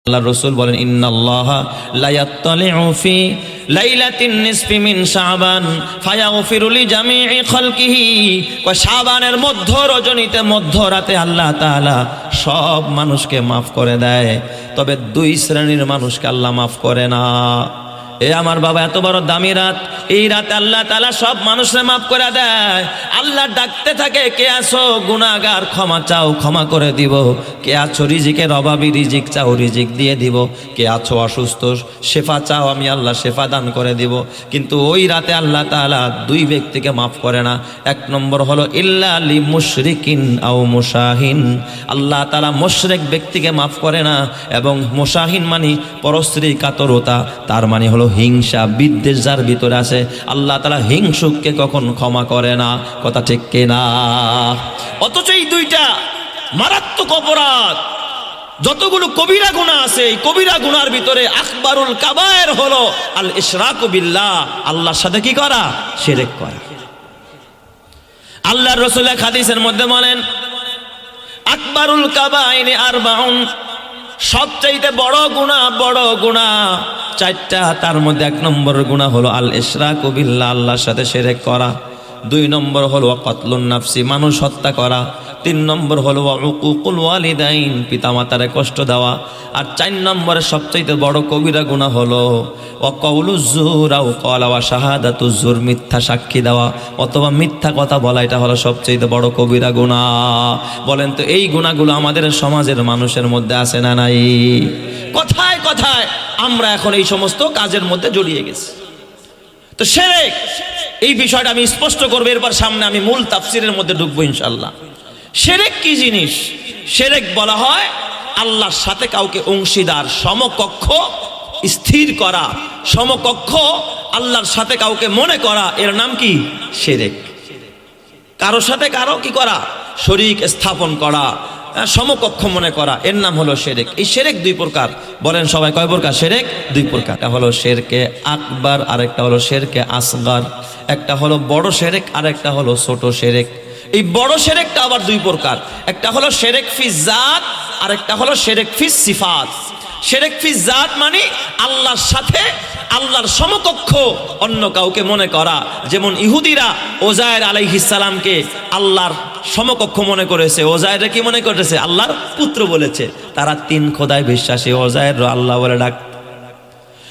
আল্লাহ রাসূল বলেন ইন্নাল্লাহা লা ইয়াত্তালিউ ফি লাইলাতিন নিসফি মিন শাবান ফায়াগফিরু লিজামিই খালকিহি। শাবানের মধ্য রজনীতে মধ্যরাতে আল্লাহ তাআলা সব মানুষকে মাফ করে দেয়, তবে দুই শ্রেণীর মানুষকে আল্লাহ মাফ করে না। এ আমার বাবা, এত বড় দামি রাত, এই রাতে আল্লাহ তাআলা সব মানুষকে মাফ করে দেয়। আল্লাহ ডাকতে থাকে, কে আছো গুনাহগার, ক্ষমা চাও, ক্ষমা করে দিব। কে আছো রিজিকের অভাবী, রিজিক চাও, রিজিক দিয়ে দিব। কে আছো অসুস্থ, শেফা চাও, আমি আল্লাহ শেফা দান করে দিব। কিন্তু ওই রাতে আল্লাহ তাআলা দুই ব্যক্তিকে মাফ করে না। এক নম্বর হলো ইল্লা লি মুশরিকিন আও মুশাহিন, আল্লাহ তাআলা মুশরিক ব্যক্তিকে মাফ করে না। এবং মুশাহিন মানে পরশ্রী কাতরতা, তার মানে হলো হিংসা বিদ্বেষ যার ভিতরে আছে, আল্লাহ তাআলা হিংসুককে কখন ক্ষমা করে না। কথা ঠিক কিনা? অথচ এই দুইটা মারাত্মক অপরাধ, যতগুলো কবিরা গুনাহ আছে, এই কবিরা গুনার ভিতরে আকবারুল কাবায়ের হলো আল ইশরাকু বিল্লাহ, আল্লাহর সাথে কি করা? শিরক করা। আল্লাহর রাসূল হাদিসের মধ্যে বলেন আকবারুল কাবাইনি আরবাউন, সবচাইতে বড় গুনাহ চারটা। তার মধ্যে এক নম্বর গুনাহ হলো আল ইশরাকু বিল্লাহ, আল্লাহর সাথে শিরক করা। দুই নম্বর হলো কাতলুন নাফসি, মানুষ হত্যা করা। তিন নম্বর হলো উকুকুল ওয়ালিদাইন, পিতামাতারে কষ্ট দেওয়া। আর চার নম্বরে সবচাইতে বড় কবিরা গুনাহ হলো ওয়াকাউলুজ জুর আও ক্বালা ওয়া শাহাদাতুজ জুর, মিথ্যা সাক্ষী দেওয়া অথবা মিথ্যা কথা বলা, এটা হলো সবচাইতে বড় কবিরা গুনাহ। বলেন তো এই গুনাহগুলো আমাদের সমাজের মানুষের মধ্যে আছে না নাই? কথায় কথায় আমরা এখন এই সমস্ত কাজের মধ্যে জড়িয়ে গেছি। তো শিরক, এই বিষয়টা আমি স্পষ্ট করব, এরপর সামনে আমি মূল তাফসিরের মধ্যে ঢুকবো ইনশাআল্লাহ। শিরক কি জিনিস? শিরক বলা হয় আল্লাহর সাথে কাউকে অংশীদার, সমকক্ষ স্থির করা, সমকক্ষ আল্লাহর সাথে কাউকে মনে করা, এর নাম কি? শিরক। কারোর সাথে কারো কি করা? শরীক স্থাপন করা, সমকক্ষ মনে করা, এর নাম হলো শিরক। এই শিরক দুই প্রকার। বলেন সবাই কয় প্রকার? শিরক দুই প্রকার। একটা হলো শিরকে আকবার, আরেকটা হলো শিরকে আসগার। একটা হলো বড় শিরক, আরেকটা হলো ছোট শিরক। এই বড় শিরকটা আবার দুই প্রকার, একটা হলো শিরক ফি জাত, আরেকটা হলো শিরক ফি সিফাত। শিরক ফি জাত মানে আল্লাহর সাথে আল্লাহর সমকক্ষ অন্য কাউকে মনে করা। যেমন ইহুদিরা ওজায়ের আলাইহিস সালামকে আল্লাহর সমকক্ষ মনে করেছে, ওজায়ের কি মনে করেছে? আল্লাহর পুত্র বলেছে। তারা তিন খোদায় বিশ্বাসী, ওজায়ের আল্লাহ বলে ডাক।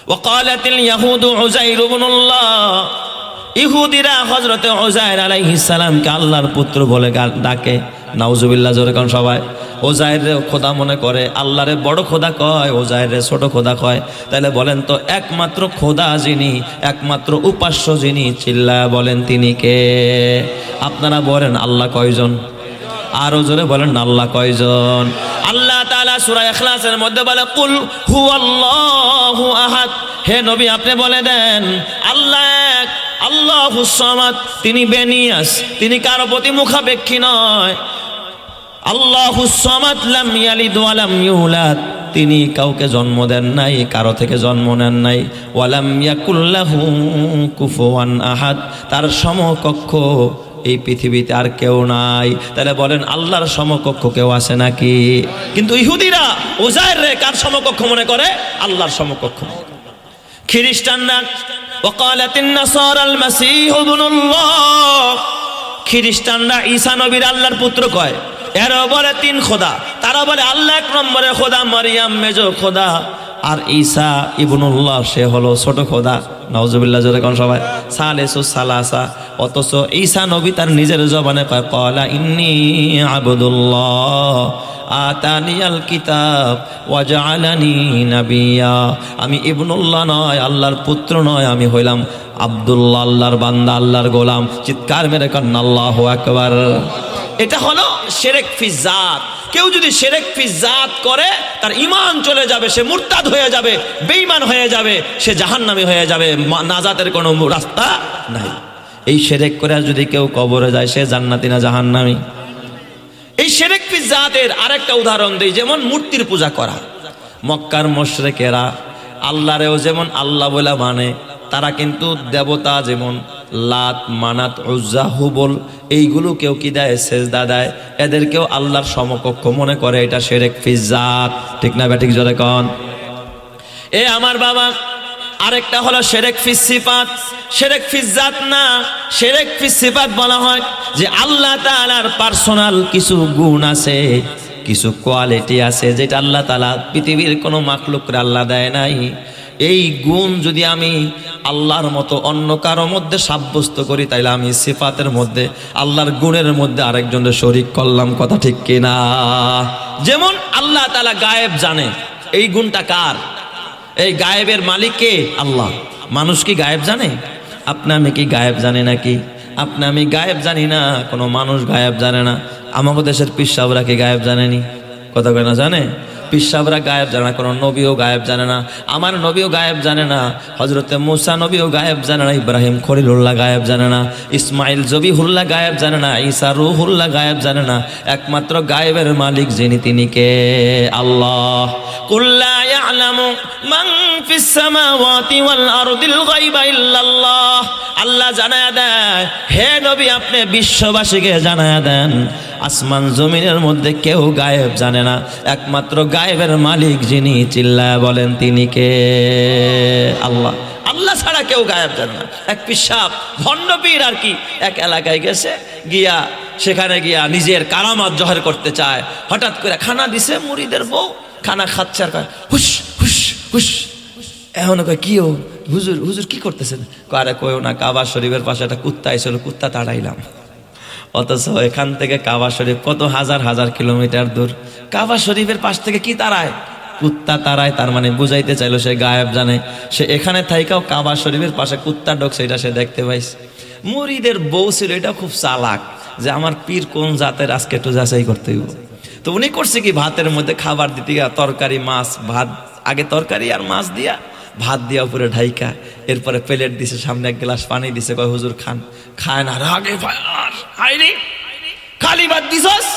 ওয়াকালাতিল ইয়াহুদু উযাইর ইবনুল্লাহ, ইহুদিরা হযরতে উযাইর আলাইহিস সালামকে আল্লাহর পুত্র বলে ডাকে। নাউজুবিল্লাহ, জোরে কোন সবাই। ওজায়ের খোদা মনে করে, আল্লাহরে বড় খোদা কয়, ওজায়ের ছোট খোদা কয়। তাহলে বলেন তো একমাত্র খোদা যিনি, একমাত্র উপাস্য যিনি, চিল্লায় বলেন তিনি কে? আপনারা বলেন আল্লাহ কয়জন? আরো জোরে বলেন আল্লাহ কয়জন? আল্লাহ তাআলা সূরা ইখলাসের মধ্যে বলে কুল হুয়াল্লাহু আহাদ, হে নবী আপনি বলে দেন আল্লাহ এক, আল্লাহুস সামাদ, তিনি বেনিয়াস, তিনি কারো প্রতি মুখাপেক্ষী নয়। আল্লাহুস সামাদ লাম ইয়ালিদ ওয়া লাম ইউলাদ, তিনি কাউকে জন্ম দেন নাই, কারো থেকে জন্ম নেন নাই। ওয়ালাম ইয়াকুল লাহু কুফুয়ান আহাদ, তার সমকক্ষ এই পৃথিবীতে আর কেউ নাই। তাহলে বলেন আল্লাহর সমকক্ষ কেউ আছে নাকি? কিন্তু ইহুদিরা উযাইর কার সমকক্ষ মনে করে? আল্লাহর সমকক্ষ। খ্রিস্টানরা ওয়াকালাতিন নাসারাল মাসীহু ইবনুল্লাহ, খ্রিস্টানরা ঈসা নবীর আল্লাহর পুত্র কয়। এরা বলে তিন খোদা, তারা বলে আল্লাহ এক নম্বরে খোদা, মারিয়াম মেজো খোদা, আর ঈসা ইবনুল্লাহ সে হলো ছোট খোদা। নাউজুবিল্লাহ, জোরে কোন সবাই। সালেসু সালাসা। অথচ ঈসা নবী তার নিজের জবানে কয় ক্বালা ইন্নী আবদুল্লাহ আতানিয়াল কিতাব ওয়া জাআলানি নাবিয়্যা, আমি ইবনুল্লাহ নয়, আল্লাহর পুত্র নয়, আমি হইলাম আব্দুল্লাহ, আল্লাহর বান্দা, আল্লাহর গোলাম। চিৎকার মেরে কান্না আল্লাহু আকবার। এটা হলো শিরক ফি জাত। কেউ যদি শিরক ফি জাত করে তার ঈমান চলে যাবে, সে মুরতাদ হয়ে যাবে, বেঈমান হয়ে যাবে, সে জাহান্নামী হয়ে যাবে, নাজাতের কোনো রাস্তা নাই। এই শিরক করে যদি কেউ কবরে যায় সে জান্নাতি না জাহান্নামী? এই শিরক ফি জাতের আরেকটা উদাহরণ দেই, যেমন মূর্তির পূজা করা। মক্কার মুশরিকেরা আল্লাহরেও যেমন আল্লাহ বলে মানে, তারা কিন্তু দেবতা যেমন লাত, মানাত, উজ্জা, হুবল এইগুলো কেউ কি দেয়? সেজদা দেয়। এদেরকেও আল্লাহর সমকক্ষ মনে করে, এটা শিরক ফি যাত। ঠিক না ব্যাঠিক জোরে কন? এ আমার বাবা, আরেকটা হলো শিরক ফি সিফাত। শিরক ফি যাত না, শিরক ফি সিফাত বলা হয় যে আল্লাহ তাআলার পার্সোনাল কিছু গুণ আছে, কিছু কোয়ালিটি আছে যেটা আল্লাহ তাআলা পৃথিবীর কোনো মাখলুককে আল্লাহ দেয় নাই। এই গুণ যদি আমি আল্লাহর মতো অন্য কারো মধ্যে সাব্যস্ত করি, তাইলে আমি সিফাতের মধ্যে, আল্লাহর গুণের মধ্যে আরেকজনের শরীক করলাম। কথা ঠিক কিনা? যেমন আল্লাহ তাআলা গায়েব জানে, এই গুণটা কার? এই গায়েবের মালিক কে? আল্লাহ। মানুষ কি গায়েব জানে? আপনি আমি কি গায়েব জানি নাকি? আপনি আমি গায়েব জানি না, কোনো মানুষ গায়েব জানে না। আমাদের দেশের পীর সাহেবরা কি গায়েব জানেনি? কথা কয় না জানে? পীর সাহেবরা গায়েব জানে না, কোনো নবীও গায়েব জানে না। আমার নবীও গায়েব জানে না, হযরতে মুসা নবীও গায়েব জানে না, ইব্রাহিম খলিলুল্লাহ গায়েব জানে না, ইসমাইল জবিহুল্লাহ গায়েব জানে না, ঈসা রূহুল্লাহ গায়েব জানে না। একমাত্র গায়েবের মালিক যিনি, তিনি কে? আল্লাহ। কুল লা ইয়ালামু মান ফিস সামাওয়াতি ওয়াল আরদিল গায়বা ইল্লাল্লাহ। আল্লাহ জানায়া দেয়, হে নবী আপনি বিশ্ববাসীকে জানায়া দেন, আসমান জমিনের মধ্যে কেউ গায়েব জানে না, একমাত্র গায়েবের মালিক যিনি, চিল্লায়া বলেন তিনি কে? আল্লাহ। আল্লাহ ছাড়া কেউ গায়েব জানে না। এক পিসাব ভণ্ড পীর আর কি এক এলাকায় গেছে, গিয়া সেখানে গিয়া নিজের কারামাত জহর করতে চায়। হঠাৎ করে খানা দিছে মুরিদের বউ, খানা খাচ্ছে আর কয় হুস হুস হুস। এখন কয় কি ও হুজুর, হুজুর কি করতেছেন? আরে কয়ও না, কাবা শরীফের পাশে একটা কুত্তা আইছিল, কুত্তা তাড়াইলাম। অথচ এখান থেকে কাবা শরীফ কত হাজার হাজার কিলোমিটার দূর। কাবা শরীফের পাশ থেকে কি তাড়ায়? কুত্তা তাড়ায়। তার মানে বুঝাইতে চাইলো সে গায়েব জানে। সে এখানে থাইকাও কাবা শরীফের পাশে কুত্তা ঢোকছে, এটা সে দেখতে পাইছে। মুরিদের বউ ছিল এটা খুব চালাক, যে আমার পীর কোন জাতের, আজকে একটু যাচাই করতে হইব। তো উনি করছে কি, ভাতের মধ্যে খাবার দিতে গিয়া তরকারি মাছ, ভাত আগে তরকারি আর মাছ দিয়া, ভাত দিয়া উপরে ঢাইকা, এরপরে প্লেট দিছে, সামনে এক গ্লাস পানি দিছে, কয় হুজুর খান। খায় না, রাগে ফায়ার, হাইরে খালি ভাত দিছস,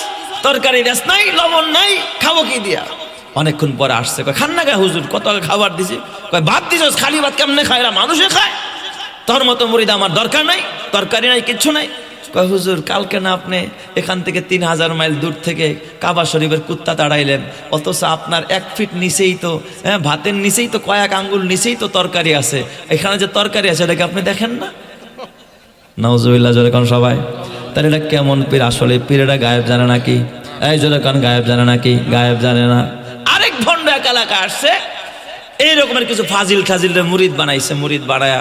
তরকারি দেশ নাই, লবণ নাই, খাবো কি দিয়া? অনেকক্ষণ পরে আসছে, কয় খান না কে হুজুর, কত খাবার দিছি। কয় ভাত দিছস, খালি ভাত কেমনে খায়? মানুষে খায়, তোর মতো মুরিদ আমার দরকার নাই, তরকারি নাই, কিচ্ছু নাই। কয় হুজুর কালকে না আপনি এখান থেকে 3000 মাইল দূর থেকে কাবা শরীফের কুত্তা তাড়াইলেন, অথচ আপনার 1 ফিট নিচেই তো, ভাতের নিচেই তো, কয়েক আঙ্গুল নিচেই তো তরকারি আছে। এখানে যে তরকারি আছে এটাকে আপনি দেখেন না? নাউজুবিল্লাহ জোরে কোন সবাই। তাহলে এটা কেমন পীর? আসলে পীরেরা গায়েব জানে নাকি? এই জোরে কোন গায়েব জানে নাকি? গায়েব জানে না। আরেক ভণ্ড এক এলাকা আসছে, এই রকমের কিছু ফাজিল ঠাজিল মুরিদ বানাইছে। মুরিদ বানায়া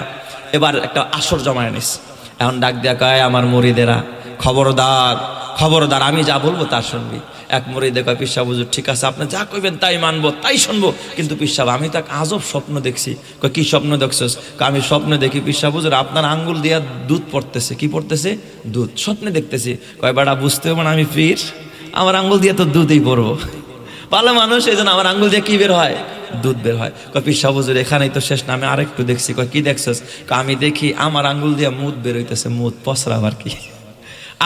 এবার একটা আসর জমায় নিছে। এখন ডাক দিয়া কয়, আমার মুরিদেরা খবরদার, খবরদার, আমি যা বলবো তা শুনবি। এক মুরিদে কয়, পীর সাহেব হুজুর ঠিক আছে, আপনি যা কইবেন তাই মানবো, তাই শুনবো, কিন্তু পীর সাহেব আমি তো এক আজব স্বপ্ন দেখছি। কয় কি স্বপ্ন দেখছস? আমি স্বপ্ন দেখি পীর সাহেব হুজুর আপনার আঙ্গুল দিয়া দুধ পড়তেছে। কি পড়তেছে? দুধ। স্বপ্নে দেখতেছি। কয় বেটা বুঝতে হবে না আমি পীর, আমার আঙ্গুল দিয়ে তো দুধই পড়বো। ভালো মানুষ, এই জন্য আমার আঙ্গুল দিয়ে কি বের হয়? দুধ বের হয়। কয় পীর সাহেব হুজুর এখানেই তো শেষ না, আমি আরেকটু দেখছি। কয় কি দেখছস? আমি দেখি আমার আঙ্গুল দিয়ে মুদ বের হইতেছে। মুদ পসরা আবার কি?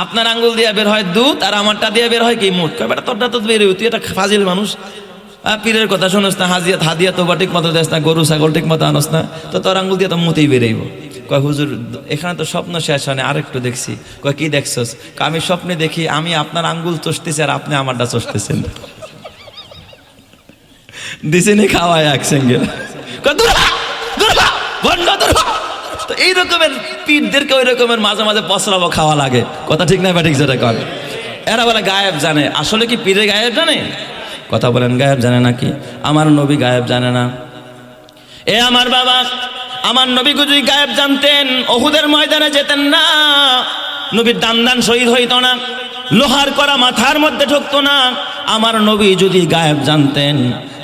আপনার আঙ্গুল দিয়ে বের হয় দুধ, আর আমারটা দিয়ে বের হয় কি? মুদ। কয় বেটা তোরটা তো বের হই, তুই একটা ফাজিল মানুষ, পীরের কথা শুনস না, হাদিয়া তো ঠিক মতো দেস না, গরু ছাগল ঠিক মতো আনস না, তো তোর আঙ্গুল দিয়ে তো মুতেই বেরোইব। কয় হুজুর এখানে তো স্বপ্ন শেষ হয় না, আরেকটু দেখছি। কয় কি দেখছস? আমি স্বপ্নে দেখি আমি আপনার আঙ্গুল চষতেছি আর আপনি আমারটা চষতেছেন। দিছেনি খাওয়ায় এক সঙ্গে। তো এই রকমের পীরদেরকে ওই রকমের মাঝে মাঝে পসরাবো খাওয়া লাগে। কথা ঠিক না ব্যাঠিক যেটা কর? এরা বলে গায়েব জানে। আসলে কি পীরে গায়েব জানে? কথা বলেন, গায়েব জানে নাকি? আমার নবী গায়েব জানে না। এ আমার বাবা, আমার নবী যদি গায়েব জানতেন উহুদের ময়দানে যেতেন না, নবীর দান দান শহীদ হইতো না, লোহার করা মাথার মধ্যে ঢুকতো না। আমার নবী যদি গায়েব জানতেন,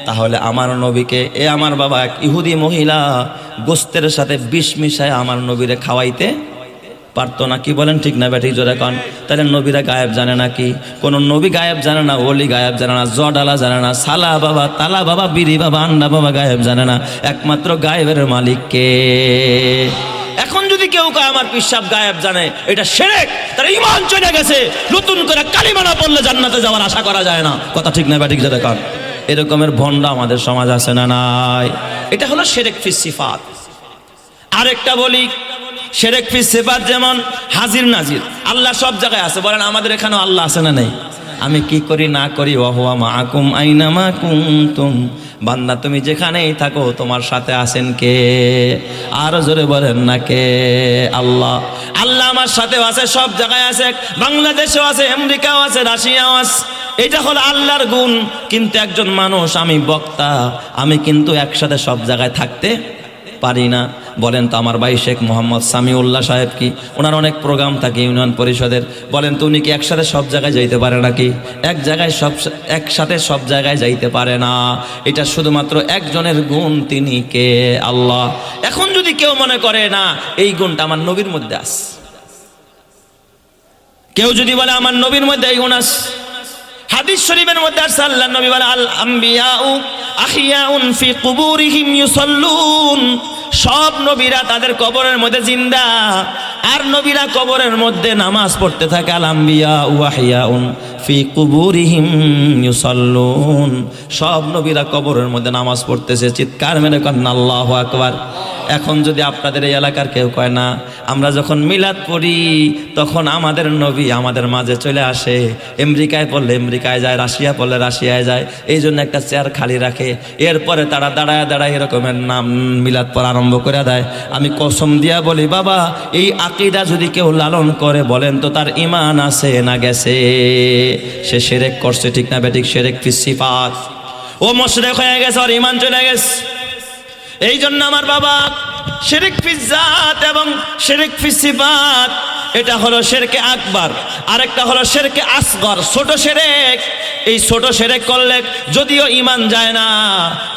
তাহলে আমার নবীকে, এ আমার বাবা, এক ইহুদি মহিলা গোস্তের সাথে বিষ মিশায় আমার নবীরে খাওয়াইতে পারতো না। কি বলেন ঠিক না ব্যাঠিক জোরে কন? তাহলে নবীরা গায়েব জানে নাকি? কোন নবী গায়েব জানে না, ওলি গায়েব জানে না, জডালা জানে না, সালা বাবা, তালা বাবা, বিড়ি বাবা, আন্ডা বাবা গায়েব জানে না। একমাত্র গায়েবের মালিক কে? এখন যদি কেউ কয় আমার পীর সাহেব গায়েব জানে, এটা শিরক, তার ঈমান চলে গেছে। নতুন করে কালিমা না পড়লে জান্নাতে যাওয়ার আশা করা যায় না। কথা ঠিক না ব্যাঠিক জোরে কন? এরকমের ভণ্ড আমাদের সমাজ আছে না নাই? এটা হলো শিরক ফি সিফাত। আরেকটা বলি, শিরক ফি সিফাত যেমন হাজির নাজির, আল্লাহ সব জায়গায় আছে। বলেন আমাদের এখানেও আল্লাহ আছে না নেই? আমি কি করি না করি, ওয়া হুয়া মাআকুম আইনামা কুনতুম, বান্দা তুমি যেখানেই থাকো তোমার সাথে আছেন কে? আরো জোরে বলেন না কে? আল্লাহ। আল্লাহ আমার সাথেও আছে, সব জায়গায় আছে, বাংলাদেশেও আছে, আমেরিকাও আছে, রাশিয়াও আছে। এটা হলো আল্লাহর গুণ। কিন্তু একজন মানুষ, আমি বক্তা, আমি কিন্তু একসাথে সব জায়গায় থাকতে পারি না। বলেন তো আমার ভাই শেখ মোহাম্মদ সামিউল্লাহ সাহেব কি, ওনার অনেক প্রোগ্রাম থাকে ইউনিয়ন পরিষদের, বলেন তো উনি কি একসাথে সব জায়গায় যাইতে পারে নাকি? এক জায়গায় একসাথে সব জায়গায় যাইতে পারে না। এটা শুধুমাত্র একজনের গুণ, তিনি কে? আল্লাহ। এখন যদি কেউ মনে করে না এই গুণটা আমার নবীর মধ্যে আছে, কেউ যদি বলে আমার নবীর মধ্যে এই গুণ আছে, হাদিস শরীফের মধ্যে আছে আল্লাহর নবী বলে আল আম্বিয়াউ আহিয়াউন ফি কুবুরিহিম ইউসাল্লুন, সব নবীরা তাদের কবরের মধ্যে জিন্দা, আর নবীরা কবরের মধ্যে নামাজ পড়তে থাকে। আল আম্বিয়াউ আহিয়াউন ফি কুবুরিহিম ইউসাল্লুন, সব নবীরা কবরের মধ্যে নামাজ পড়তেছে। চিৎকার মেরে কন্না আল্লাহু আকবার। এখন যদি আপনাদের এই এলাকার কেউ কয় না, আমরা যখন মিলাদ পড়ি তখন আমাদের নবী আমাদের মাঝে চলে আসে, আমেরিকায় পড়লে আমেরিকায় যায়, রাশিয়া পড়লে রাশিয়ায় যায়, এই জন্য একটা চেয়ার খালি রাখে, এরপরে তারা দাঁড়ায় দাঁড়ায় এরকমের নাম মিলাদ পড়া আরম্ভ করে দেয়। আমি কসম দিয়া বলি বাবা, এই আকীদা যদি কেউ লালন করে, বলেন তো তার ঈমান আছে না গেছে? সে শিরক করছে, ঠিক না বেঠিক? শিরক ফি সিফাত, ও মুশরিক হয়ে গেছে, আর ঈমান চলে গেছে। এই জন্য আমার বাবা, শিরক ফি জাত এবং শিরক ফি সিফাত, এটা হলো শিরকে আকবার, আরেকটা হলো শিরকে আসগর, ছোট শিরক। এই ছোট শিরক করলে যদিও ঈমান যায় না,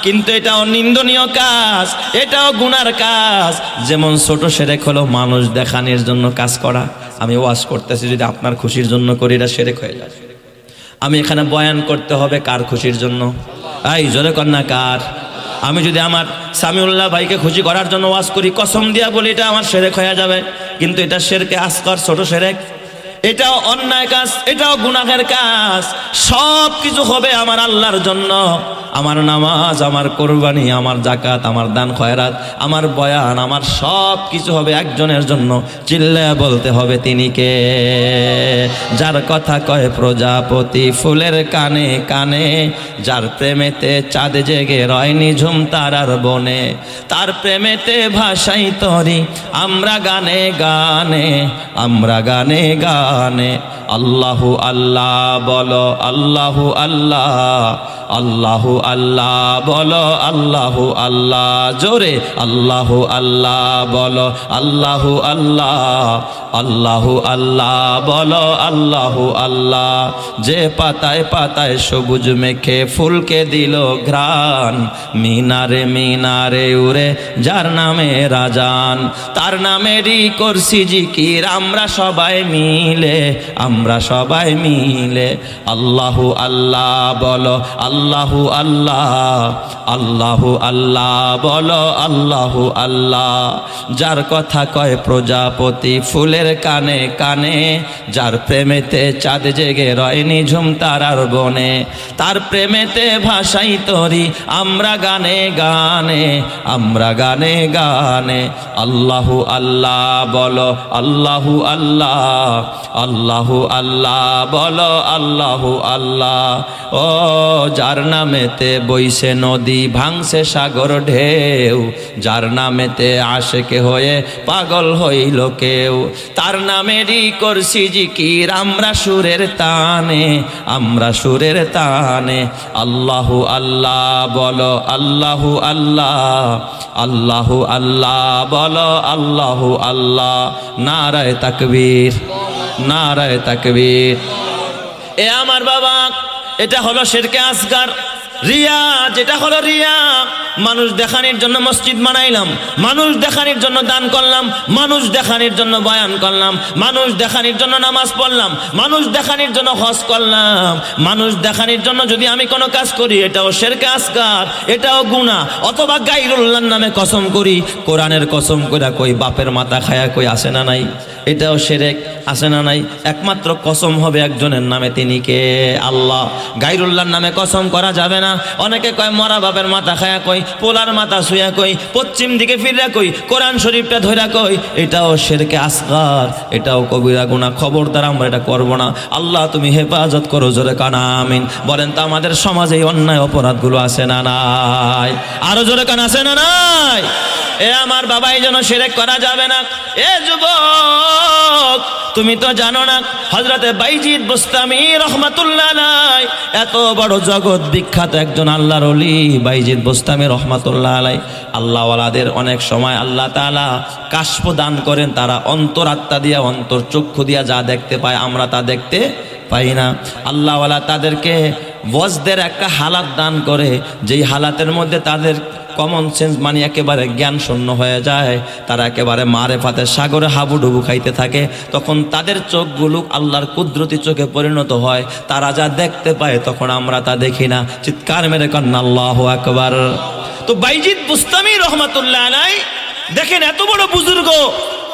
কিন্তু এটাও নিন্দনীয় কাজ, এটাও গুনার কাজ। যেমন ছোট শিরক হলো মানুষ দেখানোর জন্য কাজ করা। আমি ওয়াজ করতেছি, যদি আপনার খুশির জন্য করি, এটা শিরক হয়ে যায়। আমি এখানে বয়ান করতে হবে কার খুশির জন্য? এই জোরে কন্যা কার? আমি যদি আমার সামিউল্লাহ ভাইকে খুশি করার জন্য ওয়াজ করি, কসম দিয়া বলি এটা আমার শিরক হয়ে যাবে। কিন্তু এটা শিরকে আসগর, ছোট শিরক, এটাও অন্যায় কাজ, এটাও গুনাহের কাজ। সব কিছু হবে আমার আল্লাহর জন্য। আমার নামাজ, আমার কোরবানি, আমার যাকাত, আমার দান খয়রাত, আমার বয়ান, আমার সব কিছু হবে একজনের জন্য। চিল্লায়া বলতে হবে তিনি কে? যার কথা কয় প্রজাপতি ফুলের কানে কানে, যার প্রেমেতে চাঁদ জেগে রয় নিঝুম তারার বনে, তার প্রেমেতে ভাষাই তরি আমরা গানে গানে, আমরা গানে গানে। আল্লাহু আল্লাহ বলো, আল্লাহু আল্লাহ, আল্লাহু আল্লাহ বলো, আল্লাহু আল্লাহ, জোরে আল্লাহু আল্লাহ বলো, আল্লাহু আল্লাহ, আল্লাহু আল্লাহ বলো, আল্লাহু আল্লাহ। যে পাতায় পাতায় সবুজ মেখে ফুলকে দিল ঘ্রাণ, মিনারে মিনারে উড়ে যার নামে রাজান, তার নামেরই করছি জিকির আমরা সবাই মিলে, আমরা সবাই মিলে। আল্লাহু আল্লাহ বলো, আল্লাহু আল্লাহ, আল্লাহু আল্লাহ বলো, আল্লাহু আল্লাহ। যার কথা কয় প্রজাপতি ফুলের কানে কানে, যার প্রেমেতে চাঁদ জেগে রয় নিঝুম তারার বনে, তার প্রেমেতে ভাষাই তরি আমরা গানে গানে, আমরা গানে গানে। আল্লাহু আল্লাহ বলো, আল্লাহু আল্লাহ, আল্লাহু আল্লাহ বলো, আল্লাহু আল্লাহ। ও যার নামেতে বইছে নদী ভাঙছে সাগর ঢেউ, যার নামেতে আশেকে হয়ে পাগল হইল কেউ, তার নামেরই করছি জিকির আমরা সুরের তানে, আমরা সুরের তানে। আল্লাহু আল্লাহ বলো, আল্লাহু আল্লাহ, আল্লাহু আল্লাহ বলো, আল্লাহু আল্লাহ। নারায়ে তাকবীর, নারায়ে তাকবীর। এ আমার বাবা, এটা হলো শিরকে আসগর। রিয়া, যেটা হলো রিয়া, মানুষ দেখানোর জন্য মসজিদ বানাইলাম, মানুষ দেখানোর জন্য দান করলাম, মানুষ দেখানোর জন্য বয়ান করলাম, মানুষ দেখানোর জন্য নামাজ পড়লাম, মানুষ দেখানোর জন্য হজ করলাম, মানুষ দেখানোর জন্য যদি আমি কোনো কাজ করি, এটাও শিরকে আসগর, এটাও গুনাহ। অথবা গায়রুল্লাহর নামে কসম করি, কোরআনের কসম কইরা কই বাপের মাথা খায়া কই, আসে না নাই? এটাও শিরক, আছে না নাই? একমাত্র কসম হবে একজনের নামে, তিনি কে? আল্লাহ। গায়রুল্লাহর নামে কসম করা যাবে না। অনেকে কয় মরা বাপের মাথা খায়া কই, পোলার মাথা শুয়া কই, পশ্চিম দিকে ফিরা কই, কোরআন শরীফটা ধইরা কই, এটাও শিরকে আসগার, এটাও কবিরা গুনাহ। খবরদার আমরা এটা করব না। আল্লাহ তুমি হেফাজত করো, জোরে কানা আমিন। বলেন তো আমাদের সমাজে এই অন্যায় অপরাধগুলো আছে না নাই? আরো জোরে কানা আছে না নাই? এ আমার বাবা, এই জন্য শিরক করা যাবে না। এ যুবক, তুমি তো জানো না হযরতে বাইজিদ বুস্তামি রহমাতুল্লাহ আলাই, এত বড় জগৎ বিখ্যাত একজন আল্লাহর ওলি বাইজিদ বুস্তামি রহমাতুল্লাহ আলাই। আল্লাহওয়ালাদের অনেক সময় আল্লাহ তাআলা কাশফ দান করেন, তারা অন্তরাত্মা দিয়া, অন্তর চক্ষু দিয়া যা দেখতে পায় আমরা তা দেখতে পাই না। আল্লাহওয়ালা তাদেরকে ওয়াজদের একটা হালাত দান করে, যেই হালাতের মধ্যে তাদের কমন সেন্স মানে একেবারে জ্ঞান শূন্য হয়ে যায়, তারা একেবারে মারেফাতের সাগরে হাবুডুবু খাইতে থাকে। তখন তাদের চোখগুলো আল্লাহর কুদরতি চোখে পরিণত হয়, তারা যা দেখতে পায় তখন আমরা তা দেখি না। চিৎকার মেরে কন্না আল্লাহু আকবার। তো বাইজিদ বুস্তামি রহমাতুল্লাহ আলাইহি দেখেন, এত বড় বুজুর্গ,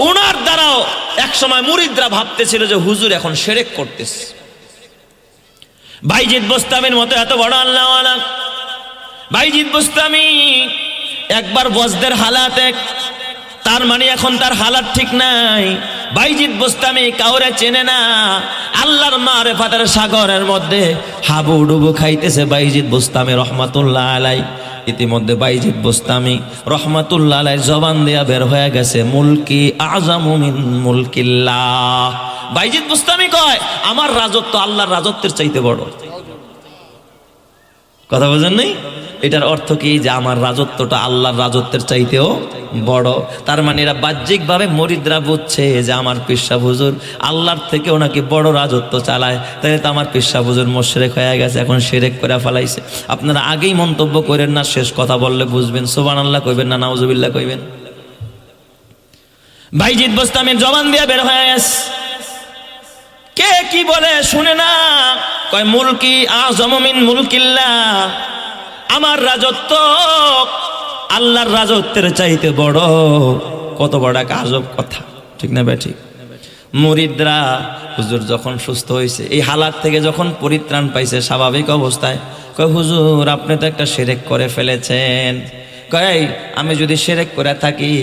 ওনার দ্বারাও এক সময় মুরিদরা ভাবতেছিল যে হুজুর এখন শিরক করতেছে। বাইজিদ বুস্তামির মতো এত বড় আল্লাহওয়ালা বাইজিদ বুস্তামি একবার ওয়াজদের হালাতে, তার মানে এখন তার হালাত ঠিক নাই। বাইজিদ বুস্তামি কাউরে চেনে না, আল্লাহর মারেফাতের সাগরের মধ্যে হাবুডুবু খাইতেছে বাইজিদ বুস্তামি রহমাতুল্লাহ আলাইহি। ইতিমধ্যে বাইজিদ বুস্তামি রহমাতুল্লাহ আলাইহির জবান দিয়া বের হয়ে গেছে, মুলকি আযামু মিন মুলকিল্লাহ। বাইজিদ বুস্তামি কয়, আমার রাজত্ব আল্লাহর রাজত্বের চাইতে বড়। কথা বোঝেন নাই? এটার অর্থ কি? যে আমার রাজত্বটা আল্লাহর রাজত্বের চাইতেও বড়। তার মানে এরা বাহ্যিকভাবে মুরিদরা বুঝছে যে আমার পীর সাহেব হুজুর আল্লাহর থেকেও নাকি বড় রাজত্ব চালায়, তাই তো আমার পীর সাহেব হুজুর মুশরিক হয়ে গেছে, এখন শিরক করে ফেলাইছে। আপনারা আগেই মন্তব্য করেন না, শেষ কথা বললে বুঝবেন। সুবহানাল্লাহ কইবেন না নাউজুবিল্লাহ কইবেন? বাইজিদ বুস্তামির জবান দিয়ে বের হয়ে গেছে, কে কি বলে শুনে না। কয় মুলকি আযমু মিন মুলকিল্লাহ, আমার রাজত্ব আল্লাহর রাজত্বের চাইতে বড়। কত বড় এক আজব কথা, ঠিক না ভাই? ঠিক। মুরিদরা হুজুর যখন সুস্থ হয়েছে, এই হালাত থেকে যখন পরিত্রাণ পাইছে স্বাভাবিক অবস্থায়, কয় হুজুর আপনি তো একটা শিরক করে ফেলেছেন। কয় আমি যদি শিরক করে থাকি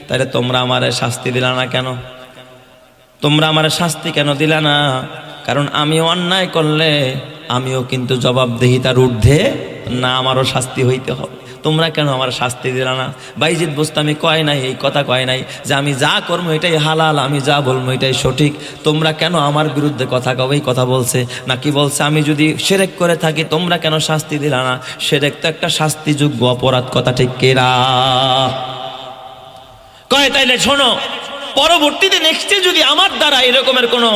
তাহলে তোমরা আমারে শাস্তি দিলা না কেন? তোমরা আমারে শাস্তি কেন দিলা না? কারণ আমি অন্যায় করলে আমিও কিন্তু জবাবদিহিতার ঊর্ধ্বে না, আমারও শাস্তি হইতে হবে। তোমরা কেন আমার শাস্তি দিলা না? বাইজিদ বুস্তামি কয় নাই, এই কথা কয় নাই যে আমি যা করবো এটাই হালাল, আমি যা বলবো এটাই সঠিক, তোমরা কেন আমার বিরুদ্ধে কথা কবে, এই কথা বলছে নাকি? বলছে আমি যদি শিরক করে থাকি তোমরা কেন শাস্তি দিলা না? শিরক তো একটা শাস্তিযোগ্য অপরাধ, কথা ঠিক কিনা? কয় তাইলে শোনো, পরবর্তীতে নেক্সটে যদি আমার দ্বারা এরকমের কোনো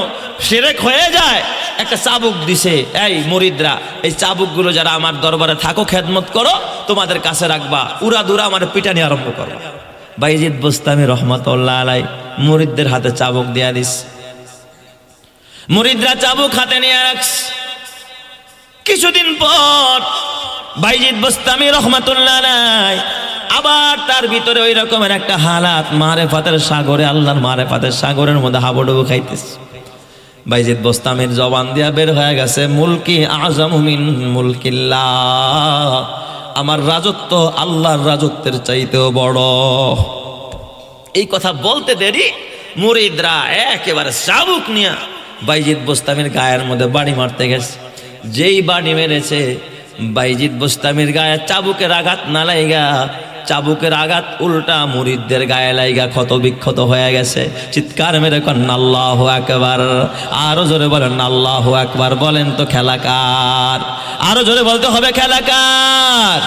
শিরক হয়ে যায়, একটা চাবুক দিছে, এই মুরিদরা এই চাবুকগুলো যারা আমার দরবারে থাকো খেদমত করো, তোমাদের কাছে রাখবা, উড়া দুরা আমার পিটানি আরম্ভ করো। বাইজিদ বুস্তামি রহমাতুল্লাহ আলাইহি মুরিদদের হাতে চাবুক দিয়া দিস। মুরিদরা চাবুক হাতে নিয়ে রাখস। কিছুদিন পর বাইজিদ বুস্তামি রহমাতুল্লাহ আলাইহি আবার তার ভিতরে ওই রকমের একটা হালাত, মারেফাতের সাগরে, আল্লাহর মারেফাতের সাগরের মধ্যে হাবুডুবু খাইতেছে। বাইজিদ বুস্তামির জবান দিয়া বের হয়ে গেছে, মুলকি আযমু মিন মুলকিল্লাহ, আমার রাজত্ব আল্লাহর রাজত্বের চাইতেও বড়। এই কথা বলতে দেরি মুরিদরা একেবারে চাবুক নিয়ে বাইজিদ বুস্তামির গায়ের মধ্যে বাড়ি মারতে গেছে। যেই বাড়ি মেরেছে, বাইজিদ বুস্তামির গায়ে চাবুকের আঘাত না লাইগা, চাবুকের আঘাত উল্টা মুরিদদের গায়ে লাইগা ক্ষত বিক্ষত হয়ে গেছে। চিৎকার মেরে কন্না আল্লাহু আকবার। আরো জোরে বলেন আল্লাহু আকবার। বলেন তো খেলা কার? আরো জোরে বলতে হবে খেলা কার?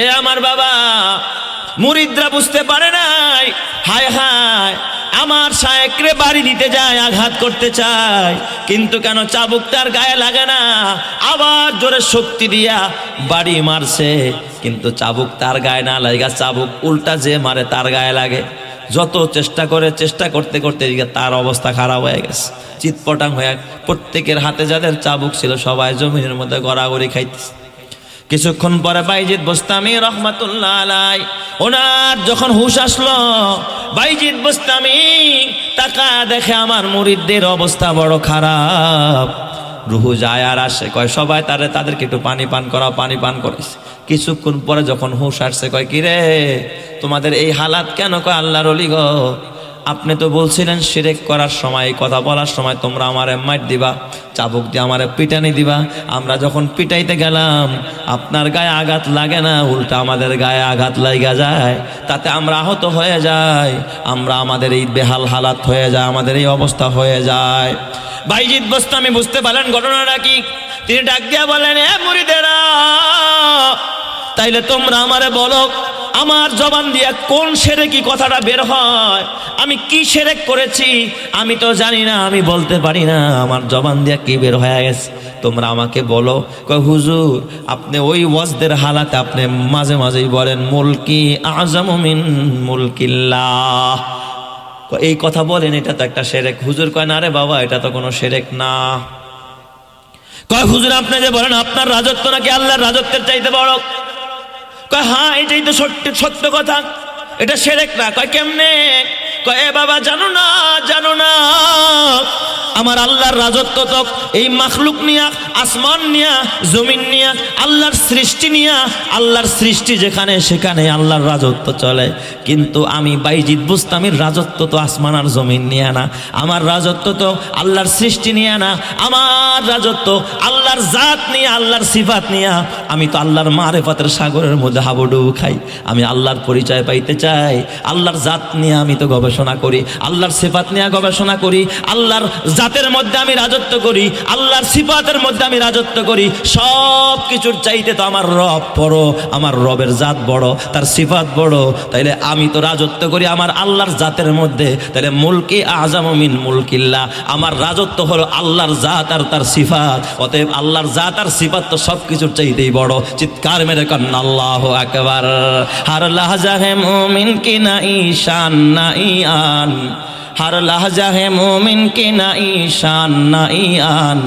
এ আমার বাবা, মুরিদরা বুঝতে পারে নাই, হায় হায় আমার শায়েখরে বাড়ি দিতে যায়, আঘাত করতে চায়, কিন্তু কেন চাবুক তার গায়ে লাগে না। আবার জোরে শক্তি দিয়া বাড়ি মারছে, কিন্তু চাবুক তার গায়ে না লাগা, চাবুক উল্টা যে মারে তার গায়ে লাগে। যত চেষ্টা করতে করতে তার অবস্থা খারাপ হয়ে গেছে, চিৎপটাং হয়ে প্রত্যেকের হাতে যাদের চাবুক ছিল সবাই জমিনের মধ্যে গড়াগড়ি খাইতেছে। কিছুক্ষণ পরে বাইজিদ বুস্তামি রহমাতুল্লাহ আলাইহি ওনার যখন হুশ আসলো, বাইজিদ বুস্তামি তাকা দেখে আমার মুরিদদের অবস্থা বড় খারাপ। রুহু যায় আর আসে, কয় সবাই তাদেরকে একটু পানি পান করাও, পানি পান করেছে। কিছুক্ষণ পরে যখন হুঁশ আসছে, কয় কি রে তোমাদের এই হালাত কেন? কয় আল্লাহর ওলি গো, আপনি তো বলছিলেন শিরক করার সময়, এই কথা বলার সময় তোমরা আমারে মাইর দিবা, চাবুক দিয়ে আমারে পিটানি দিবা। আমরা যখন পিটাইতে গেলাম আপনার গায়ে আঘাত লাগে না, উল্টা আমাদের গায়ে আঘাত লাগা যায়, তাতে আমরা আহত হয়ে যাই, আমাদের এই বেহাল হালাত হয়ে যায়, আমাদের এই অবস্থা হয়ে যায়। বাইজিদ বোস্তামি বুঝতে পারলেন ঘটনাটা কি। তিনি ডাক দিয়া বলেন, এ মুরিদেরা, তাইলে তোমরা আমারে বলো আমার জবান দিয়া কোন শিরকি কথাটা বের হয়? আমি কি শিরক করেছি আমি তো জানি না, আমি বলতে পারি না, আমার জবান দিয়া কি বের হয়ে গেছে, তোমরা আমাকে বলো। কয় হুজুর আপনি ওই ওয়াজদের হালাতে আপনি মাঝে মাঝেই বলেন মুলকি আযমু মিন মুলকিল্লাহ, এই কথা বলেন, এটা তো একটা শিরক। হুজুর কয় না রে বাবা, এটা তো কোনো শিরক না। কয় হুজুর আপনি যে বলেন আপনার রাজত্ব নাকি আল্লাহর রাজত্বের চাইতে বড়, কয় হ্যাঁ এটাই তো সত্য কথা, এটা শিরক না। কয় কেমনে? কয় এ বাবা জানো না আমার আল্লাহর রাজত্ব তো এই মাখলুক নিয়া, আসমান নিয়া, জমিন নিয়া, আল্লাহর সৃষ্টি নিয়া, আল্লাহর সৃষ্টি যেখানে সেখানে আল্লাহর রাজত্ব চলে। কিন্তু আমি বাইজিদ বুস্তামির রাজত্ব তো আসমান আর জমিন নিয়ে না, আমার রাজত্ব তো আল্লাহর সৃষ্টি নিয়ে না, আমার রাজত্ব আল্লাহর জাত নিয়ে, আল্লাহর সিফাত নিয়ে। আমি তো আল্লাহর মারেফাতের সাগরের মধ্যে হাবুডুবু খাই, আমি আল্লাহর পরিচয় পাইতে চাই, আল্লাহর জাত নিয়ে আমি তো গবেষণা করি, আল্লাহর সিফাত নিয়ে গবেষণা করি, আল্লাহর জাতের মধ্যে আমি রাজত্ব করি, আল্লাহর সিফাতের মধ্যে আমি রাজত্ব করি। সব কিছুর চাইতে তো আমার রব বড়, আমার রবের জাত বড়, তার সিফাত বড়। তাইলে আমি তো রাজত্ব করি আমার আল্লাহর জাতের মধ্যে, তাহলে মুলকি আযমু মিন মুলকিল্লাহ, আমার রাজত্ব হলো আল্লাহর জাত আর তার সিফাত। অতএব আল্লাহর জাত আর সিফাত তো সব কিছুর চাইতেই বড়। চিৎকার মেরে কন্না আল্লাহু আকবার। হার লাহজা হে মুমিন কি না ঈশান না ইয়ান, हर लहजा है मोमिन की ना ईशान ना ईयान,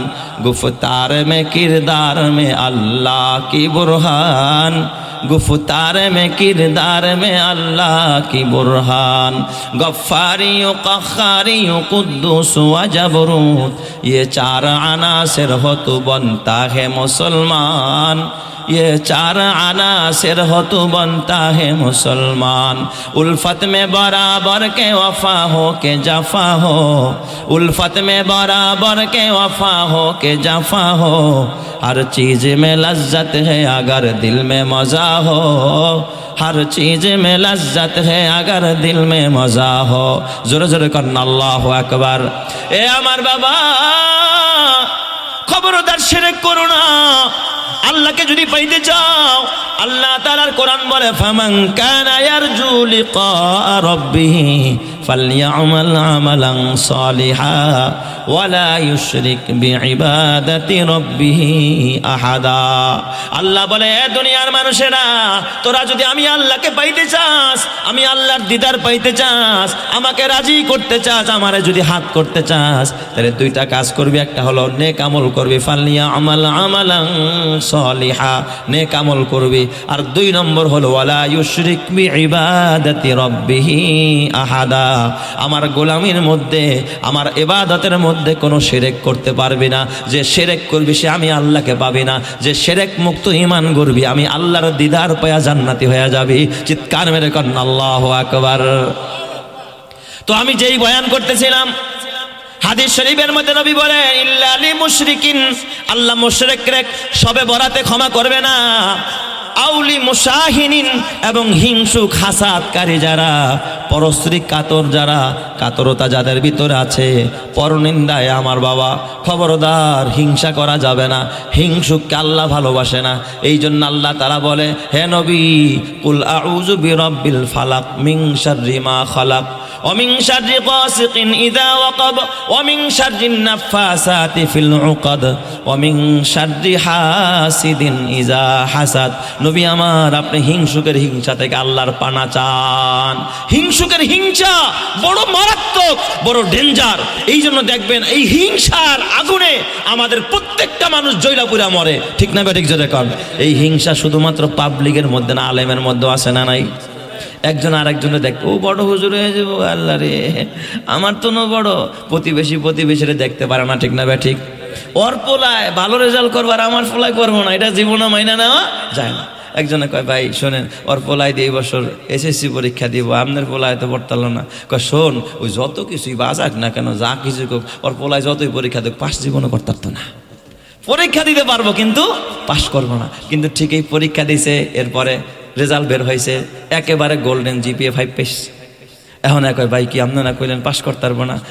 गुफ्तार में किरदार में अल्लाह की बुरहान, गुफ्तार में किरदार में अल्लाह की बुरहान, गफ्फारी क़ख्हारी कुद्दूस व जबरूत, ये चार अनासिर हो तो बनता है मुसलमान, ये चार अनासिर हो तो बनता है मुसलमान। उल्फत में बराबर के वफा हो के जफा हो, उल्फत में बराबर के वफा हो के जफा हो, हर चीज़ में लज्जत है अगर दिल में मज़ा हो, हर चीज़ में लज्जत है अगर दिल में मज़ा हो। जोरे जोरे करना अल्लाहु अकबर। ए আমার বাবা খবরদার শিরক করো না। আল্লাহকে যদি পাইতে চাও, আল্লাহ তাআলার কোরআন বলে ফামান কানা ইয়ারজু লিকা রাব্বিহি ফালইয়ামাল আমালান সালিহা ওয়ালা ইউশরিক বিইবাদাতি রাব্বিহি আহাদা। আল্লাহ বলে এ দুনিয়ার মানুষেরা, তোরা যদি আমি আল্লাহকে পাইতে চাস, আমি আল্লাহর দিদার পাইতে চাস, আমাকে রাজি করতে চাস, আমারে যদি হাত করতে চাস, তাহলে দুইটা কাজ করবি। একটা হলো নেক আমল করবি, ফালইয়ামাল আমালান সালিহা, নেক আমল করবি। আর দুই নম্বর হলো ওয়ালা ইউশরিক বিইবাদাতি রাব্বিহি আহাদা, আমার গোলামির মধ্যে, আমার ইবাদতের মধ্যে কোনো শিরক করতে পারবি না। যে শিরক করবি সে আমি আল্লাহকে পাবি না। যে শিরক মুক্ত ঈমান করবি, আমি আল্লাহর দিদার পায়া জান্নাতি হয়ে যাবি। চিৎকার মেরে কন্না আল্লাহু আকবার। তো আমি যেই বয়ান করতেছিলাম, হাদিস শরীফের মধ্যে নবী বলেন ইল্লা লিল মুশরিকিন, আল্লাহ মুশরিকরে সবে বরাতে ক্ষমা করবে না। আউলি মুশাহিনিন, এবং হিংসুক হাসাদকারী যারা, পরশ্রী কাতর যারা, কাতরতা যাদের ভিতরে আছে, পরনিন্দায় আমার বাবা খবরদার হিংসা করা যাবে না। হিংসুককে আল্লাহ ভালোবাসে না। এই জন্য আল্লাহ তাআলা বলে হে নবী কুল আউযু বিরাব্বিল ফালাক মিন শাররি মা খালাক ওয়া মিন শাররি গাসিকিন ইযা ওয়াকাব ওয়া মিন শাররিন নাফাসাতি ফিল উকাদ ওয়া মিন শাররি হাসিদিন ইযা হাসাদ। নবী আমার, আপনি হিংসুকের হিংসা থেকে আল্লাহর পানা চান। হিংসুকের হিংসা বড় মারাত্মক, বড় ডেঞ্জার। এই জন্য দেখবেন এই হিংসার আগুনে আমাদের প্রত্যেকটা মানুষ জয়লাপুরা মরে। ঠিক না ঠিক জোরে কর। এই হিংসা শুধুমাত্র পাবলিকের মধ্যে না, আলেমের মধ্যেও আছে না নাই? একজন আরেকজনে দেখ, ও বড় হুজুর হয়ে যাবো, আল্লাহ রে আমার তো বড়। প্রতিবেশীরে দেখতে পারে না। ঠিক না ঠিক? ওর পোলায় ভালো রেজাল্ট করবার আমার পোলায় করবো না, এটা জীবনে মাইনা নেওয়া যায় না। একজনে কয় ভাই শোনেন, ওর পোলায় দিয়ে এই বছর এসএসসি পরীক্ষা দিব, আপনার পোলায় তো পড়তালো না। কয় শোন, ওই যত কিছুই বাজাক না কেন, যা কিছু হোক, ওর পোলায় যতই পরীক্ষা দেখ পাস জীবনে করতারতো না। পরীক্ষা দিতে পারবো কিন্তু পাস করবো না। কিন্তু ঠিক এই পরীক্ষা দিছে, এরপরে রেজাল্ট বের হয়েছে, একেবারে গোল্ডেন জিপিএ 5 পেয়েছে। এখন কয় ভাই কি আপনারা কইলেন পাস করতে পারবো না?